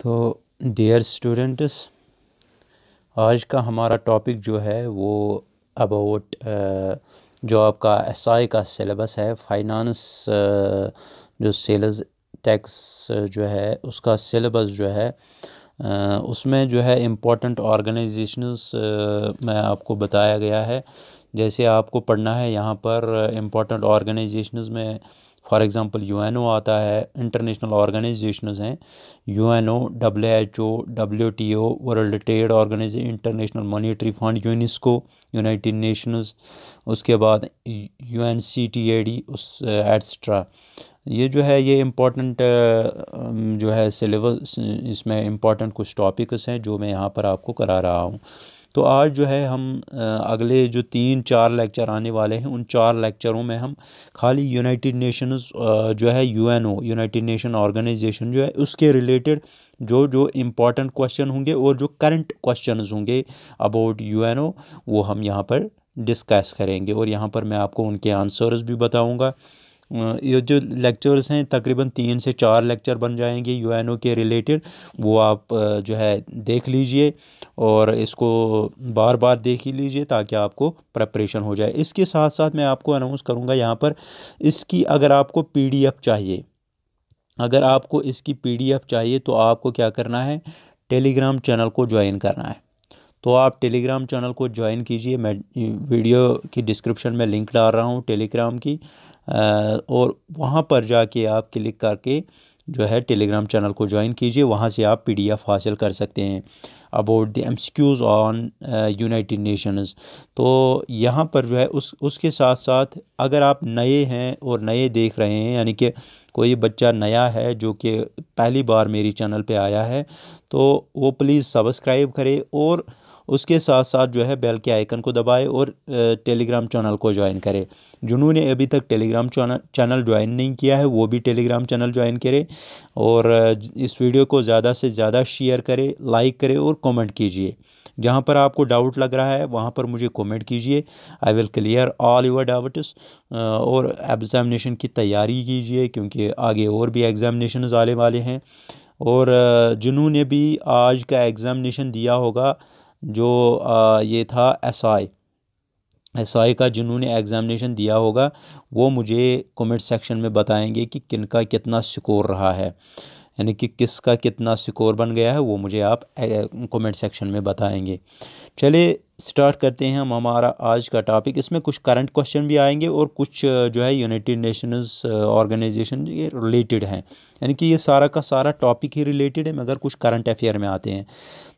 तो dear students, आज का हमारा टॉपिक जो है वो अबाउट जो आपका एसआई का सिलेबस है, फाइनेंस जो सेल्स टैक्स जो है उसका सिलेबस जो है उसमें जो है इम्पोर्टेंट ऑर्गेनाइजेशंस में आपको बताया गया है। जैसे आपको पढ़ना है यहाँ पर इम्पोर्टेंट ऑर्गेनाइजेशंस में फॉर एग्ज़ाम्पल यूएनओ आता है, इंटरनेशनल ऑर्गेनाइजेशंस हैं UNO, WHO, WTO, World Trade Organisation, International Monetary Fund, UNESCO, United Nations, उसके बाद यूएनसीटीएडी उस एट्सट्रा। ये जो है ये इम्पोर्टेंट जो है सिलेबस, इसमें इम्पोर्टेंट कुछ टॉपिक्स हैं जो मैं यहाँ पर आपको करा रहा हूँ। तो आज जो है हम अगले जो 3-4 लेक्चर आने वाले हैं उन 4 लेक्चरों में हम खाली यूनाइटेड नेशंस जो है यूएनओ, यूनाइटेड नेशन ऑर्गेनाइजेशन जो है उसके रिलेटेड जो जो इम्पोर्टेंट क्वेश्चन होंगे और जो करंट क्वेश्चंस होंगे अबाउट यूएनओ वो हम यहाँ पर डिस्कस करेंगे और यहाँ पर मैं आपको उनके आंसर्स भी बताऊँगा। ये जो लेक्चर्स हैं तकरीबन 3 से 4 लेक्चर बन जाएंगे यूएनओ के रिलेटेड, वो आप जो है देख लीजिए और इसको बार बार देख ही लीजिए ताकि आपको प्रिपरेशन हो जाए। इसके साथ साथ मैं आपको अनाउंस करूँगा यहाँ पर इसकी अगर आपको पीडीएफ चाहिए, अगर आपको इसकी पीडीएफ चाहिए तो आपको क्या करना है, टेलीग्राम चैनल को ज्वाइन करना है। तो आप टेलीग्राम चैनल को ज्वाइन कीजिए, मैं वीडियो की डिस्क्रिप्शन में लिंक डाल रहा हूँ टेलीग्राम की, और वहाँ पर जाके आप क्लिक करके जो है टेलीग्राम चैनल को ज्वाइन कीजिए। वहाँ से आप पीडीएफ हासिल कर सकते हैं about the MCQs on United Nations. तो यहाँ पर जो है उसके साथ साथ अगर आप नए हैं और नए देख रहे हैं, यानी कि कोई बच्चा नया है जो कि पहली बार मेरी चैनल पे आया है, तो वो प्लीज़ सब्सक्राइब करे और उसके साथ साथ जो है बेल के आइकन को दबाए और टेलीग्राम चैनल को ज्वाइन करे। जिन्होंने अभी तक टेलीग्राम चैनल ज्वाइन नहीं किया है वो भी टेलीग्राम चैनल ज्वाइन करे और इस वीडियो को ज़्यादा से ज़्यादा शेयर करे, लाइक करे और कमेंट कीजिए। जहाँ पर आपको डाउट लग रहा है वहाँ पर मुझे कमेंट कीजिए, I will clear all your doubts. और एग्ज़ामिनेशन की तैयारी कीजिए क्योंकि आगे और भी एग्ज़ामिनेशन आने वाले हैं। और जिन्होंने भी आज का एग्ज़ामिनेशन दिया होगा जो ये था एसआई का, जिन्होंने एग्ज़ामिनेशन दिया होगा वो मुझे कमेंट सेक्शन में बताएंगे कि किनका कितना स्कोर रहा है, यानी कि किसका कितना स्कोर बन गया है, वो मुझे आप कमेंट सेक्शन में बताएंगे। चलिए स्टार्ट करते हैं हम हमारा आज का टॉपिक। इसमें कुछ करंट क्वेश्चन भी आएंगे और कुछ जो है यूनाइटेड नेशंस ऑर्गेनाइजेशन ये रिलेटेड हैं, यानी कि ये सारा का सारा टॉपिक ही रिलेटेड है मगर कुछ करंट अफेयर में आते हैं।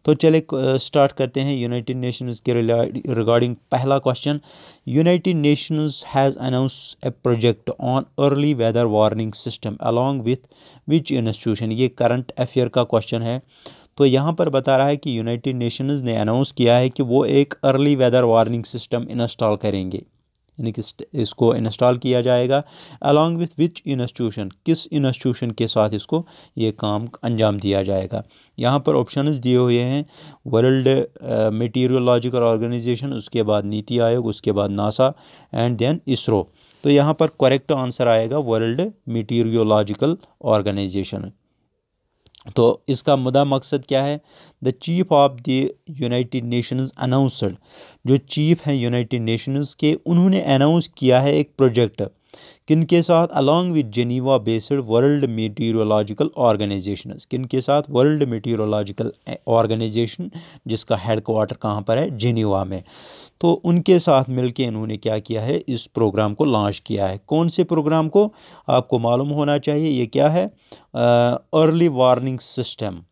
तो चले स्टार्ट करते हैं यूनाइटेड नेशंस के रिगार्डिंग। पहला question, United Nations has announce a project on early weather warning system along with which institution. ये करंट अफेयर का क्वेश्चन है। तो यहाँ पर बता रहा है कि यूनाइटेड नेशंस ने अनाउंस किया है कि वो एक early weather warning system install करेंगे, यानी कि इसको इंस्टॉल किया जाएगा अलॉन्ग विथ विच इंस्टीट्यूशन, किस इंस्टीट्यूशन के साथ इसको ये काम अंजाम दिया जाएगा। यहाँ पर ऑप्शंस दिए हुए हैं, वर्ल्ड मेटीरियोलॉजिकल ऑर्गेनाइजेशन, उसके बाद नीति आयोग, उसके बाद नासा एंड देन इसरो। तो यहाँ पर करेक्ट आंसर आएगा वर्ल्ड मेटीरियोलॉजिकल ऑर्गेनाइजेशन। तो इसका मुद्दा मकसद क्या है, the chief of the United Nations announced, जो चीफ हैं यूनाइटेड नेशंस के उन्होंने अनाउंस किया है एक प्रोजेक्ट किनके साथ, along with Geneva based World Meteorological Organization, किनके साथ, वर्ल्ड मेटीरियोलॉजिकल ऑर्गेनाइजेशन जिसका हेड क्वार्टर कहाँ पर है, जेनीवा में। तो उनके साथ मिलके इन्होंने क्या किया है, इस प्रोग्राम को लॉन्च किया है। कौन से प्रोग्राम को, आपको मालूम होना चाहिए ये क्या है, early warning system.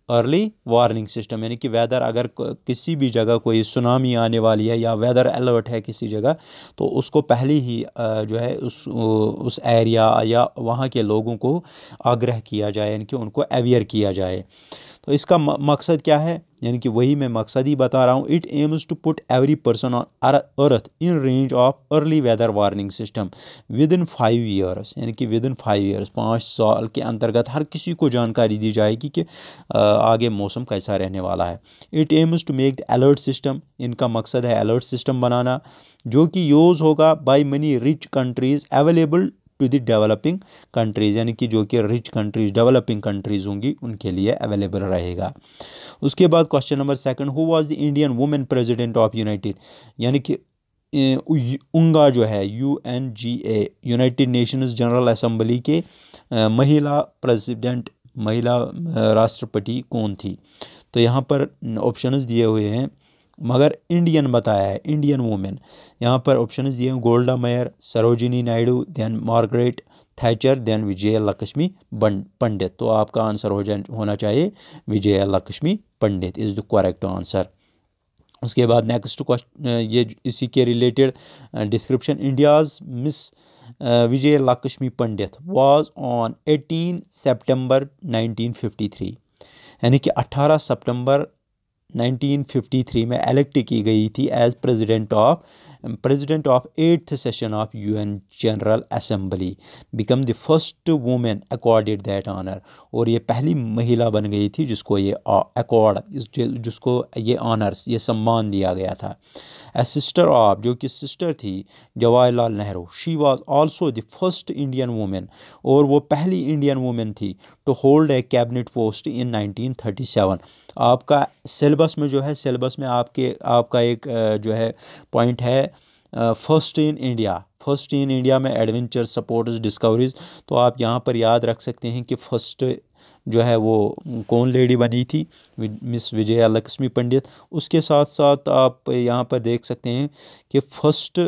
Early warning system यानी कि वेदर, अगर किसी भी जगह कोई सुनामी आने वाली है या वेदर अलर्ट है किसी जगह, तो उसको पहले ही जो है उस एरिया या वहाँ के लोगों को आग्रह किया जाए, यानी कि उनको अवेयर किया जाए। तो इसका मकसद क्या है, यानी कि वही मैं मकसद ही बता रहा हूँ। It aims to put every person on earth in range of early weather warning system with in 5 years, यानी कि विद इन 5 ईयर्स, 5 साल के अंतर्गत हर किसी को जानकारी दी जाएगी कि आगे मौसम कैसा रहने वाला है। It aims to make the alert system, इनका मकसद है अलर्ट सिस्टम बनाना जो कि यूज़ होगा by many rich countries available to the developing countries, यानी कि जो कि रिच कंट्रीज डेवलपिंग कंट्रीज़ होंगी उनके लिए अवेलेबल रहेगा। उसके बाद question number second, who was the Indian women president of United, यानी कि उंगा जो है UNGA United Nations general assembly के महिला प्रेसिडेंट, महिला राष्ट्रपति कौन थी। तो यहाँ पर ऑप्शंस दिए हुए हैं, मगर इंडियन बताया है, इंडियन वुमेन। यहाँ पर ऑप्शंस दिए हैं, Golda Meir, Sarojini Naidu, then Margaret Thatcher, then Vijay Lakshmi Pandit. तो आपका आंसर होना चाहिए Vijay Lakshmi Pandit is the correct answer. उसके बाद नेक्स्ट क्वेश्चन, ये इसी के related description, India's Miss Vijay Lakshmi Pandit was on 18 September 1953, यानी कि 18 सितंबर 1953 में इलेक्ट की गई थी as president of 8th session of UN general assembly, become the first women accorded that honour. और ये पहली महिला बन गई थी जिसको ये अकॉर्ड, जिसको ये ऑनर्स, ये सम्मान दिया गया था। ए सिस्टर ऑफ, जो कि सिस्टर थी Jawaharlal Nehru, she was also the first Indian women, और वो पहली इंडियन वुमेन थी to hold a cabinet post in 1937। आपका सिलेबस में जो है, सिलेबस में आपका एक जो है पॉइंट है फर्स्ट इन इंडिया में एडवेंचर स्पोर्ट्स डिस्कवरीज। तो आप यहाँ पर याद रख सकते हैं कि फर्स्ट जो है वो कौन लेडी बनी थी, मिस विजया लक्ष्मी पंडित। उसके साथ साथ आप यहाँ पर देख सकते हैं कि first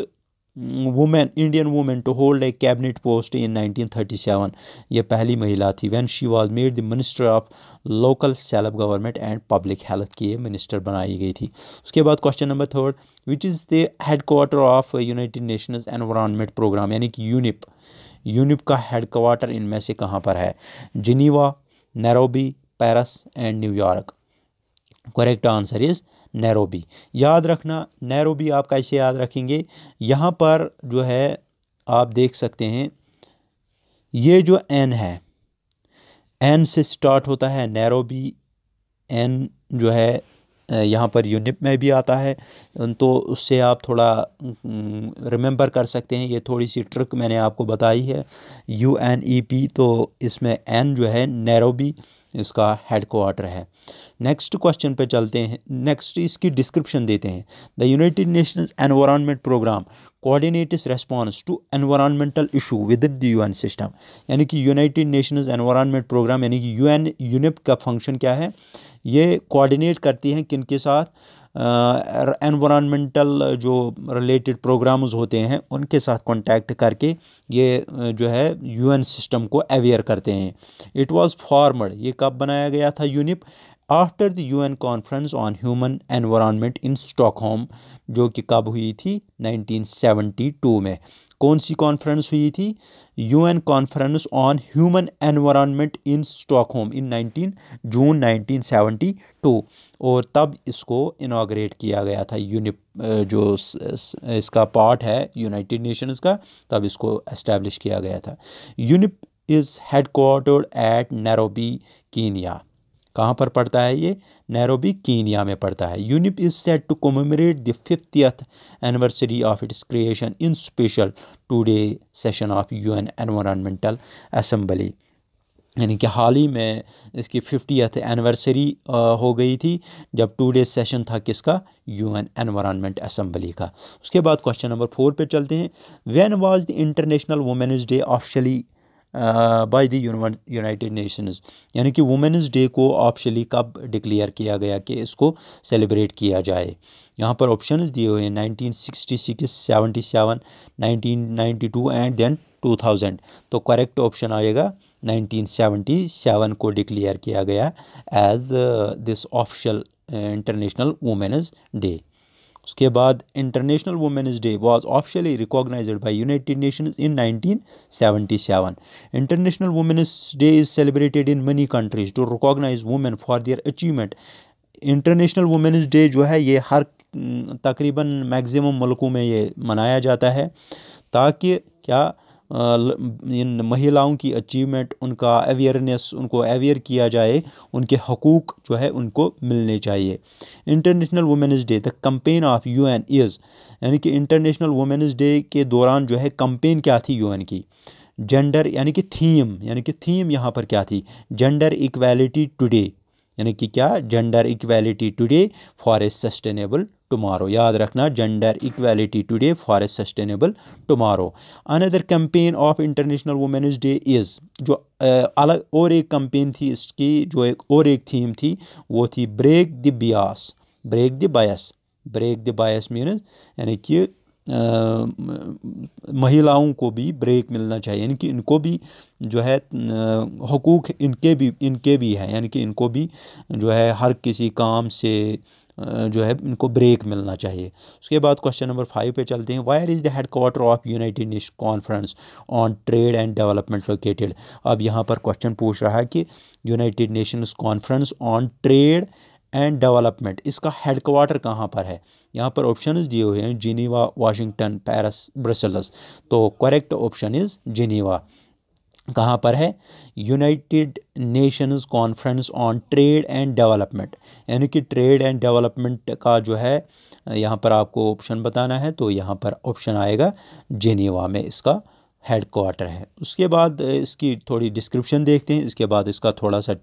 women, Indian women to hold a cabinet post in 1937, ये पहली महिला थी। When she was made the minister of local self government and public health की ये मिनिस्टर बनाई गई थी। उसके बाद question number third, which is the headquarter of United Nations environment programme, यानी कि यूनिप का हेडक्वार्टर इनमें से कहाँ पर है। Geneva, Nairobi, Paris and New York. Correct answer is Nairobi. याद रखना, नैरोबी आप कैसे याद रखेंगे, यहाँ पर जो है आप देख सकते हैं, ये जो एन है, एन से स्टार्ट होता है नैरोबी, एन जो है यहाँ पर यूनिप में भी आता है, तो उससे आप थोड़ा रिमेंबर कर सकते हैं। ये थोड़ी सी ट्रिक मैंने आपको बताई है, UNEP, तो इसमें एन जो है नैरोबी इसका हेडक्वार्टर है। नेक्स्ट क्वेश्चन पे चलते हैं, नेक्स्ट इसकी डिस्क्रिप्शन देते हैं। The United Nations environment programme coordinates response to environmental issue with the UN system, यानी कि यूनाइटेड नेशंस एनवायरनमेंट प्रोग्राम यानी कि यूनिप का फंक्शन क्या है, ये कोऑर्डिनेट करती हैं किन के साथ, एनवायरनमेंटल जो रिलेटेड प्रोग्राम्स होते हैं उनके साथ कांटेक्ट करके ये जो है UN सिस्टम को अवेयर करते हैं। इट वाज फॉर्मड, ये कब बनाया गया था UNEP, after the UN conference on human environment in Stockholm, जो कि कब हुई थी 1972 में। कौन सी कॉन्फ्रेंस हुई थी, UN conference on human environment in Stockholm in 19 June 1972, और तब इसको इनाग्रेट किया गया था। यूनिप जो इसका पार्ट है यूनाइटेड नेशंस का, तब इसको एस्टेब्लिश किया गया था। UNEP is headquartered at Nairobi, Kenya. कहाँ पर पड़ता है ये, नैरोबी कीनिया में पड़ता है। UNEP is set to commemorate the 50th anniversary of its creation in special two day session of UN environmental assembly, यानी कि हाल ही में इसकी 50th एनिवर्सरी हो गई थी जब 2 डे सेशन था किसका, UN एनवायरनमेंट असेंबली का। उसके बाद क्वेश्चन नंबर 4 पे चलते हैं। When was the international women's day officially by the United Nations, यानी कि वुमेन्स डे को ऑफिशियली कब डिक्लेयर किया गया कि इसको सेलिब्रेट किया जाए। यहाँ पर ऑप्शंस दिए हुए हैं 1966, 77, 1992 एंड देन 2000। तो करेक्ट ऑप्शन आएगा 1977 को डिक्लेयर किया गया as this official international women's day. उसके बाद international women's day was officially recognised by United Nations in 1977। International women's day is celebrated in many countries to recognise women for their achievement. International women's day जो है ये हर तकरीबन maximum मुल्कों में ये मनाया जाता है, ताकि क्या इन महिलाओं की अचीवमेंट, उनका अवेयरनेस, उनको अवेयर किया जाए, उनके हकूक़ जो है उनको मिलने चाहिए। International women's day, the campaign of UN is, यानी कि इंटरनेशनल वुमेन्स डे के दौरान जो है कैंपेन क्या थी UN की, जेंडर यानी कि थीम यहाँ पर क्या थी, जेंडर इक्वालिटी टुडे, यानी कि क्या, gender equality today for a sustainable tomorrow. याद रखना, gender equality today for a sustainable tomorrow. Another campaign of international women's day is, जो अलग और एक कैंपेन थी इसकी, जो एक थीम थी, वो थी break the bias, break the bias. Break the bias means यानी कि महिलाओं को भी ब्रेक मिलना चाहिए, यानी कि इनको भी जो है हुकूक इनके भी है, यानी कि इनको भी जो है हर किसी काम से जो है इनको ब्रेक मिलना चाहिए। उसके बाद क्वेश्चन नंबर 5 पे चलते हैं। Wire is the head quarter of United nation conference on trade and development located. अब यहाँ पर क्वेश्चन पूछ रहा है कि United Nations conference on trade and development, इसका हेड क्वार्टर कहाँ पर है। यहाँ पर ऑप्शंस दिए हुए हैं, जिनेवा, वाशिंगटन, पेरिस, ब्रसेल्स। तो करेक्ट ऑप्शन इज़ जिनेवा। कहाँ पर है, United Nations conference on trade and development, यानी कि ट्रेड एंड डेवलपमेंट का जो है यहाँ पर आपको ऑप्शन बताना है, तो यहाँ पर ऑप्शन आएगा जिनेवा में इसका हेड क्वार्टर है। उसके बाद इसकी थोड़ी डिस्क्रिप्शन देखते हैं, इसके बाद इसका थोड़ा सा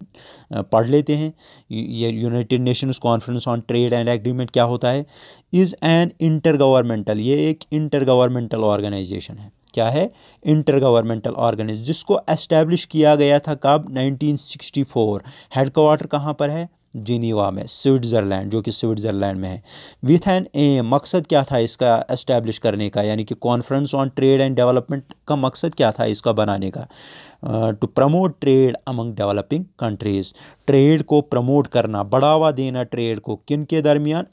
पढ़ लेते हैं। ये United Nations conference on trade and agreement क्या होता है, इज़ एन इंटर गवर्नमेंटल, ये एक इंटर गवर्नमेंटल ऑर्गेनाइजेशन है। क्या है, इंटर गवर्नमेंटल ऑर्गेनाइजेशन, जिसको एस्टेब्लिश किया गया था कब, 1964। हेड क्वार्टर कहाँ पर है, जिनेवा में, स्विट्ज़रलैंड, जो कि स्विट्ज़रलैंड में है। विथ एन एम, मकसद क्या था इसका एस्टेब्लिश करने का, यानी कि conference on trade and development का मकसद क्या था इसका बनाने का, to promote trade among developing countries, trade को प्रमोट करना, बढ़ावा देना ट्रेड को, किन के दरमियान,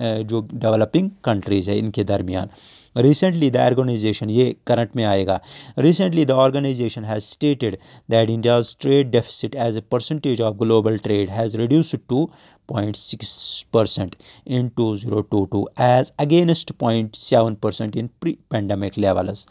जो डेवलपिंग कंट्रीज़ है इनके दरमियान। रिसेंटली द ऑर्गेनाइजेशन, ये करंट में आएगा, recently the organisation has stated that India's trade deficit as a percentage of global trade has reduced to 0.6% in 2022 as against 0.7% in pre-pandemic levels।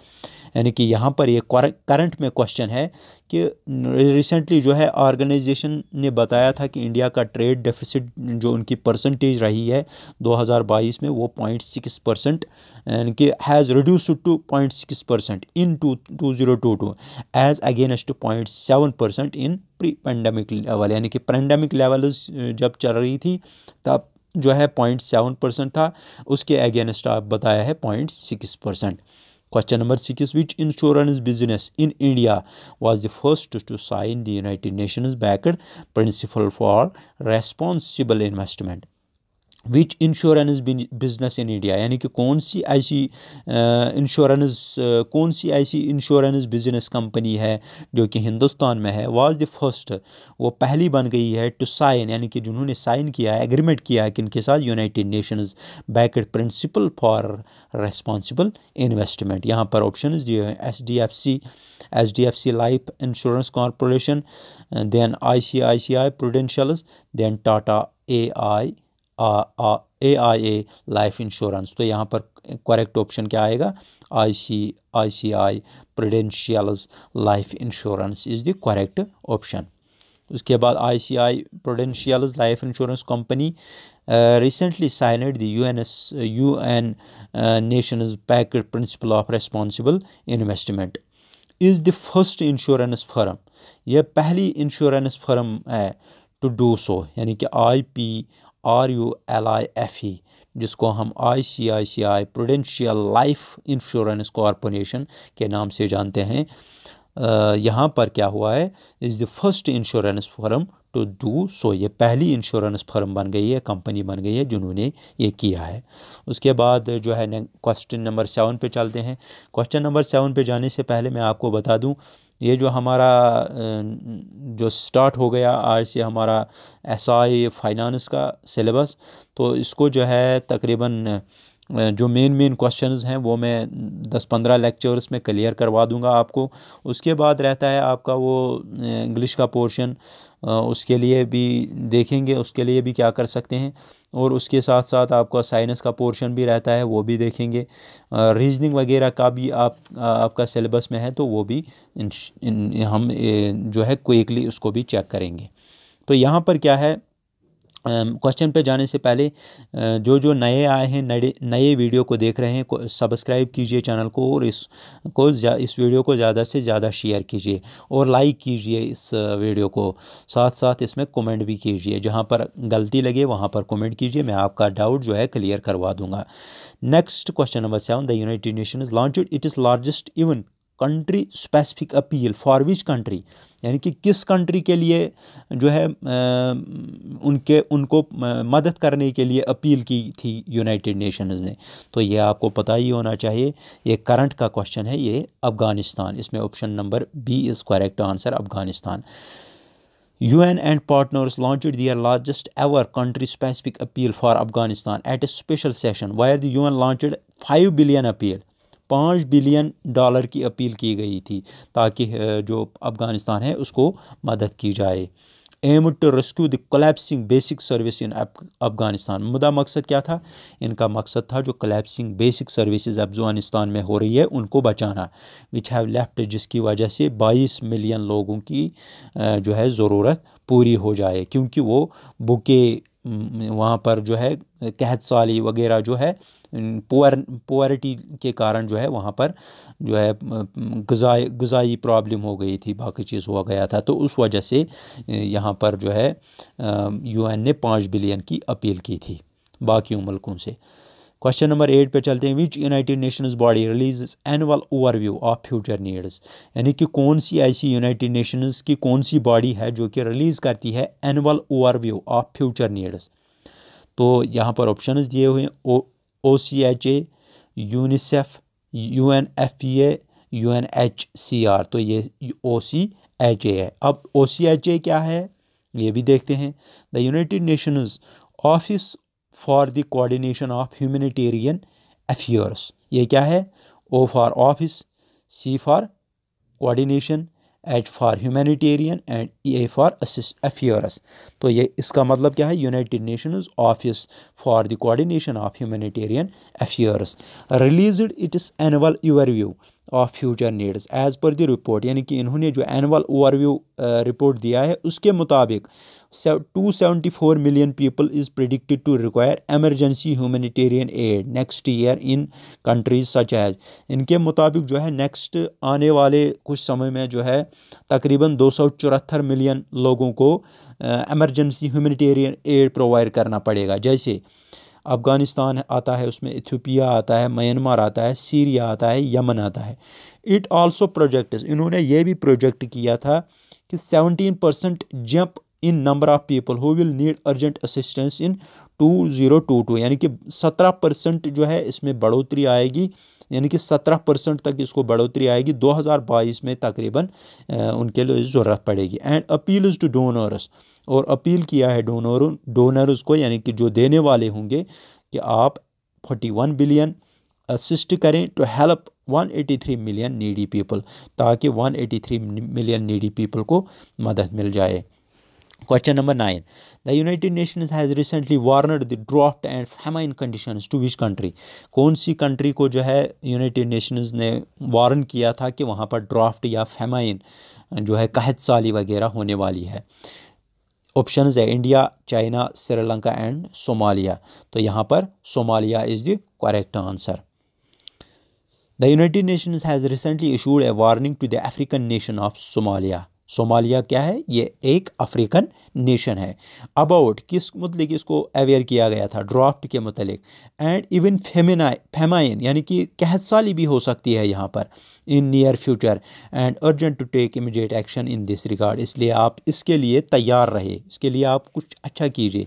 यानी कि यहाँ पर ये करंट में क्वेश्चन है कि रिसेंटली जो है ऑर्गेनाइजेशन ने बताया था कि इंडिया का ट्रेड डेफिसिट जो उनकी परसेंटेज रही है 2022 में, वो 0.6%, यानी कि has reduced to 0.6% in 2022 as against 0.7% in pre pandemic level, यानी कि पेंडेमिक लेवल जब चल रही थी तब जो है 0.7% था, उसके अगेंस्ट आप बताया है 0.6%। Question number 6, which insurance business in India was the first to sign the United Nations backed principle for responsible investment? Which insurance business in India, यानी कि कौन सी ऐसी इंश्योरेंस बिजनेस कंपनी है जो कि हिंदुस्तान में है, वाज द फर्स्ट, वो पहली बन गई है, टू साइन, यानी कि जिन्होंने साइन किया है, एग्रीमेंट किया है किनके साथ, United Nations backed principle for responsible investment. यहाँ पर ऑप्शन दिए हैं, H D F C life insurance corporation, then ICICI Prudentials, then Tata AIA life insurance. तो यहाँ पर करेक्ट ऑप्शन क्या आएगा, ICICI Prudentials life insurance is the correct option. उसके बाद ICICI Prudentials life insurance company recently signed the UN Nations Pact Principle of Responsible Investment is the first insurance firm, यह पहली insurance firm है to do सो, यानी कि IPRULIFE, जिसको हम ICICI prudential life insurance corporation के नाम से जानते हैं। यहाँ पर क्या हुआ है, is the first insurance firm to do so, ये पहली इंश्योरेंस फर्म बन गई है, कंपनी बन गई है जिन्होंने ये किया है। उसके बाद जो है क्वेश्चन नंबर 7 पे चलते हैं। क्वेश्चन नंबर 7 पे जाने से पहले मैं आपको बता दूं, ये जो हमारा जो स्टार्ट हो गया आज से हमारा SI फाइनेंस का सिलेबस, तो इसको जो है तकरीबन जो मेन क्वेश्चंस हैं वो मैं 10-15 लेक्चर्स में क्लियर करवा दूंगा आपको। उसके बाद रहता है आपका वो इंग्लिश का पोर्शन, उसके लिए भी देखेंगे, उसके लिए भी क्या कर सकते हैं, और उसके साथ साथ आपका साइंस का पोर्शन भी रहता है, वो भी देखेंगे। रीजनिंग वगैरह का भी आपका सिलेबस में है, तो वो भी हम जो है क्विकली उसको भी चेक करेंगे। तो यहाँ पर क्या है, क्वेश्चन पे जाने से पहले जो नए आए हैं, नए वीडियो को देख रहे हैं, सब्सक्राइब कीजिए चैनल को, और इस वीडियो को ज़्यादा से ज़्यादा शेयर कीजिए और लाइक कीजिए इस वीडियो को। साथ साथ इसमें कमेंट भी कीजिए, जहाँ पर गलती लगे वहाँ पर कमेंट कीजिए, मैं आपका डाउट जो है क्लियर करवा दूँगा। Next question number 7, the United Nations launched it is largest even country specific appeal for which country, यानी कि किस कंट्री के लिए जो है उनको मदद करने के लिए अपील की थी यूनाइटेड नेशंस ने। तो ये आपको पता ही होना चाहिए, ये करंट का क्वेश्चन है, ये अफ़गानिस्तान। इसमें option number B is correct answer, Afghanistan. UN and partners launched their largest ever country-specific appeal for Afghanistan at a special session where the UN launched 5 billion appeal. $5 billion की अपील की गई थी ताकि जो अफ़गानिस्तान है उसको मदद की जाए। Aim to rescue the collapsing basic service in Afghanistan, मुद्दा मकसद क्या था? इनका मकसद था जो कोलैप्सिंग बेसिक सर्विसेज अफ़गानिस्तान में हो रही है उनको बचाना, विच हैव लेफ्ट, जिसकी वजह से 22 मिलियन लोगों की जो है ज़रूरत पूरी हो जाए, क्योंकि वो बुके वहाँ पर जो है कहत साली वगैरह जो है पुअरिटी के कारण जो है वहाँ पर जो है ग़िज़ाई प्रॉब्लम हो गई थी, बाकी चीज़ हो गया था, तो उस वजह से यहाँ पर जो है UN ने 5 बिलियन की अपील की थी बाकी मुल्कों से। क्वेश्चन नंबर 8 पे चलते हैं। Which United Nations body release annual overview of future needs, यानी कि कौन सी ऐसी यूनाइटेड नेशंस की कौन सी बॉडी है जो कि रिलीज़ करती है annual overview of future needs. तो यहाँ पर ऑप्शंस दिए हुए हैं, OCHA, यूनिसेफ, UNFPA, UNHCR। तो ये OCHA है। अब OCHA क्या है ये भी देखते हैं। The United Nations office for the coordination of humanitarian affairs, ये क्या है? O for office, C for coordination, H for humanitarian and A for affairs. तो ये इसका मतलब क्या है? United Nations office for the coordination of humanitarian affairs released its annual overview of future needs as per the report, यानी कि इन्होंने जो एनुअल ओवरव्यू रिपोर्ट दिया है उसके मुताबिक 274 million people is predicted to require emergency humanitarian aid next year in countries such as. इनके मुताबिक जो है नेक्स्ट आने वाले कुछ समय में जो है तकरीबन 274 मिलियन लोगों को एमरजेंसी ह्यूमैनिटेरियन एड प्रोवाइड करना पड़ेगा। जैसे अफ़गानिस्तान आता है, उसमें इथियोपिया आता है, म्यांमार आता है, सीरिया आता है, यमन आता है। इट आल्सो प्रोजेक्ट्स, इन्होंने ये भी प्रोजेक्ट किया था कि 17% jump in number of people who will need urgent assistance in 2022, यानी कि 17% जो है इसमें बढ़ोतरी आएगी, यानी कि 17% तक इसको बढ़ोतरी आएगी 2022 में तकरीबन उनके लिए ज़रूरत पड़ेगी। एंड अपील्स टू डोनर्स, और अपील किया है डोनर्स को, यानी कि जो देने वाले होंगे, कि आप 41 बिलियन असिस्ट करें to help 183 million needy people, ताकि 183 मिलियन नीडी पीपल को मदद मिल जाए। Question number 9. The United Nations has recently warned the drought and famine conditions to which country? कौन सी कंट्री को जो है यूनाइटेड नेशंस ने वार्न किया था कि वहाँ पर ड्राफ्ट या फेमाइन जो है कहत साली वगैरह होने वाली है। ऑप्शंस है India, China, Sri Lanka and Somalia. तो यहाँ पर Somalia is the correct answer. The United Nations has recently issued a warning to the African nation of Somalia. Somalia क्या है? ये एक अफ्रीकन नेशन है। अबाउट किस मतलब इसको अवेयर किया गया था? ड्राफ्ट के मतलब। एंड इवन फेमाइन, यानी कि कहत साली भी हो सकती है यहाँ पर in near future, and urgent to take immediate action in this regard, इसलिए आप इसके लिए तैयार रहे, इसके लिए आप कुछ अच्छा कीजिए।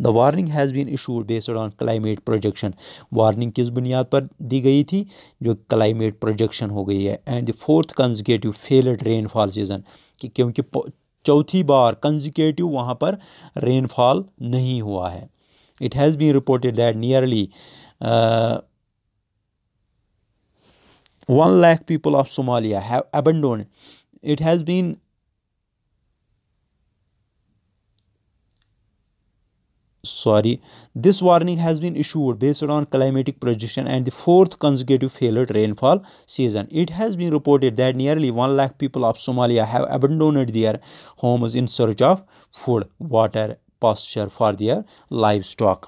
The warning has been issued based on climate projection, warning किस बुनियाद पर दी गई थी? जो क्लाइमेट प्रोजेक्शन हो गई है। And the fourth consecutive failed rainfall season, क्योंकि चौथी बार कंसेक्यूटिव वहाँ पर रेनफॉल नहीं हुआ है। It has been reported that nearly 1 lakh people of Somalia have abandoned. It has been this warning has been issued based on climatic projection and the fourth consecutive failed rainfall season. It has been reported that nearly 1 lakh people of Somalia have abandoned their homes in search of food, water pasture for their livestock.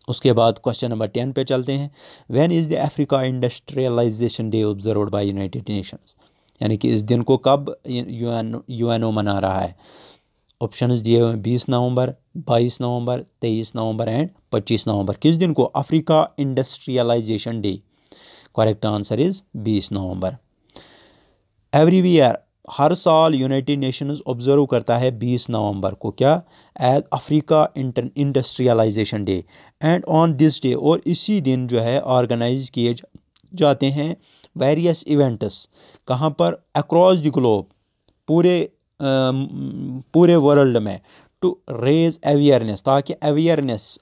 उसके बाद question number 10 पे चलते हैं। When is the Africa industrialisation day observed by United Nations, यानी कि इस दिन को कब यूएनओ मना रहा है। ऑप्शंस दिए हुए हैं 20 नवंबर, 22 नवंबर, 23 नवंबर एंड 25 नवंबर। किस दिन को Africa industrialisation day? Correct answer is 20 November. Every year, हर साल यूनाइटेड नेशंस ऑब्जर्व करता है 20 नवंबर को क्या? As Africa industrialisation day. And on this day, और इसी दिन जो है ऑर्गेनाइज किए जाते हैं वेरियस इवेंट्स। कहाँ पर? अक्रॉस द ग्लोब, पूरे वर्ल्ड में। टू रेज अवेयरनेस, ताकि अवेयरनेस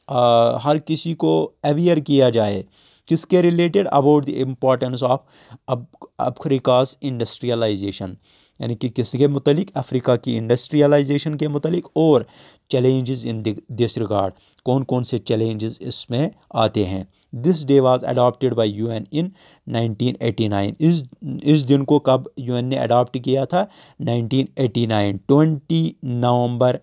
हर किसी को अवेयर किया जाए। किसके related? About the importance of Africa's industrialisation, यानी कि किसके मुतलिक? अफ्रीका की इंडस्ट्रियलाइजेशन के मुतलिक। और चैलेंजेस इन दिस रिगार्ड, कौन कौन से चैलेंजेस इसमें आते हैं। This day was adopted by UN in 1989। इस दिन को कब यूएन ने अडॉप्ट किया था? 1989, 20 नवंबर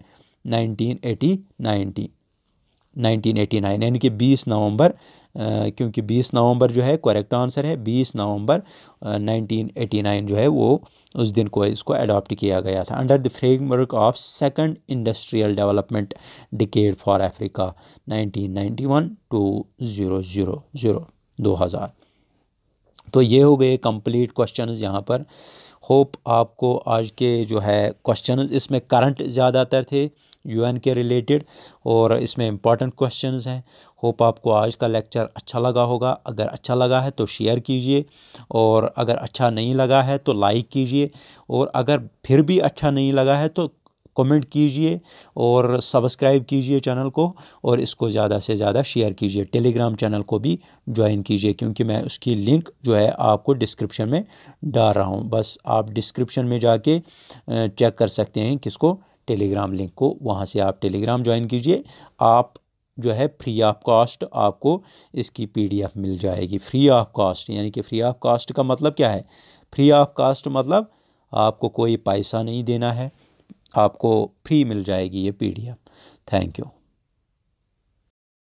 1989, यानी कि 20 नवंबर, क्योंकि 20 नवंबर जो है करेक्ट आंसर है। 20 नवंबर 1989 जो है वो उस दिन को इसको अडॉप्ट किया गया था। Under the framework of second industrial development decade for Africa 1991 to 2000। तो ये हो गए कंप्लीट क्वेश्चंस यहाँ पर। होप आपको आज के जो है क्वेश्चंस, इसमें करंट ज़्यादातर थे यूएन के रिलेटेड, और इसमें इंपॉर्टेंट क्वेश्चंस हैं। होप आपको आज का लेक्चर अच्छा लगा होगा। अगर अच्छा लगा है तो शेयर कीजिए, और अगर अच्छा नहीं लगा है तो लाइक कीजिए, और अगर फिर भी अच्छा नहीं लगा है तो कमेंट कीजिए, और सब्सक्राइब कीजिए चैनल को, और इसको ज़्यादा से ज़्यादा शेयर कीजिए। टेलीग्राम चैनल को भी ज्वाइन कीजिए, क्योंकि मैं उसकी लिंक जो है आपको डिस्क्रिप्शन में डाल रहा हूँ। बस आप डिस्क्रिप्शन में जाके चेक कर सकते हैं किसको, टेलीग्राम लिंक को। वहाँ से आप टेलीग्राम ज्वाइन कीजिए। आप जो है फ्री ऑफ कॉस्ट आपको इसकी पीडीएफ मिल जाएगी। फ्री ऑफ कॉस्ट, यानी कि फ्री ऑफ कॉस्ट का मतलब क्या है? फ्री ऑफ कॉस्ट मतलब आपको कोई पैसा नहीं देना है, आपको फ्री मिल जाएगी ये पीडीएफ। Thank you.